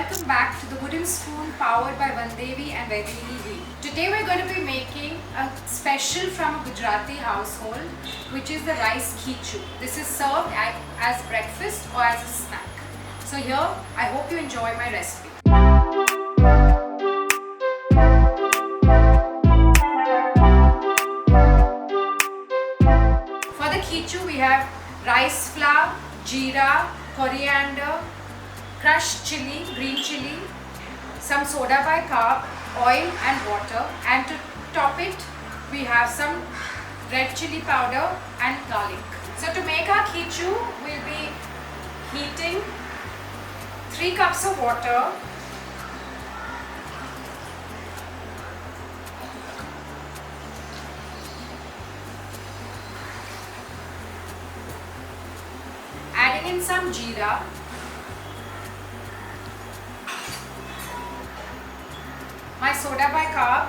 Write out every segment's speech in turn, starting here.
welcome back to the wooden spoon powered by Vandevi and Hing. Today we're going to be making a special from a Gujarati household, which is the rice khichu. This is served as breakfast or as a snack. So here, I hope you enjoy my recipe. For the khichu, we have rice flour, jeera, coriander, crushed chilli, green chilli, some soda bi-carb, oil and water, and to top it we have some red chilli powder and garlic. So to make our khichu, we'll be heating 3 cups of water, adding in some jeera, my soda bi-carb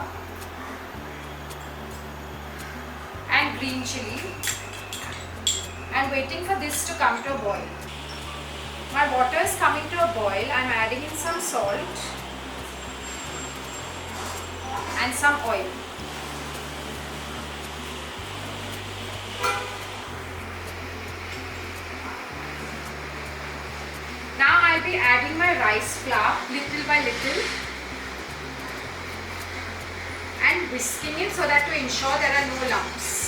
and green chilli, and waiting for this to come to a boil. My water is coming to a boil. I am adding in some salt and some oil. Now I will be adding my rice flour little by little and whisking it so that to ensure there are no lumps.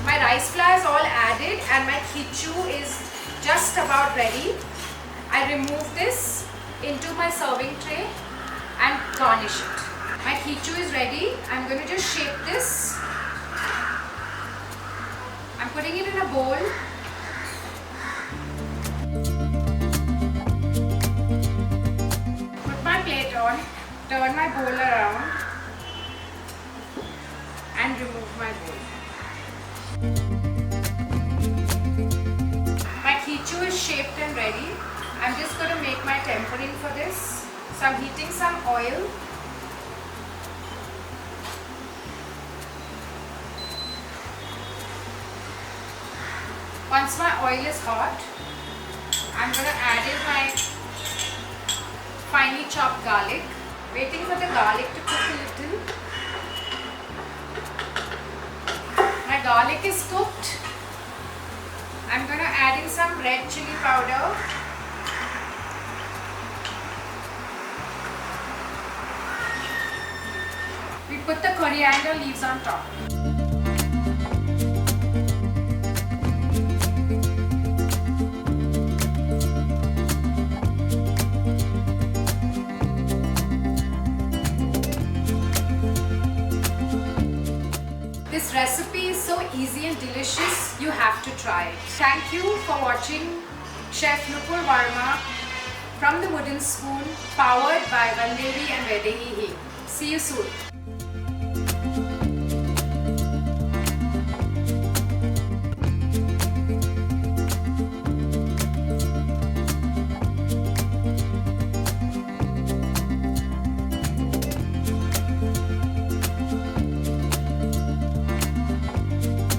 My rice flour is all added and my khichu is just about ready. I remove this into my serving tray and garnish it. My khichu is ready. I'm going to just shape this. I'm putting it in a bowl. Put my plate on, turn my bowl around and remove my bowl. My khichu is shaped and ready. I'm just going to make my tempering for this. So I'm heating some oil. Once my oil is hot, I'm going to add in my finely chopped garlic. Waiting for the garlic to cook a little. My garlic is cooked. I'm going to add in some red chilli powder. We put the coriander leaves on top. This recipe is so easy and delicious, you have to try it. Thank you for watching Chef Nupur Varma from the wooden spoon, powered by Vandevi and Hing. See you soon.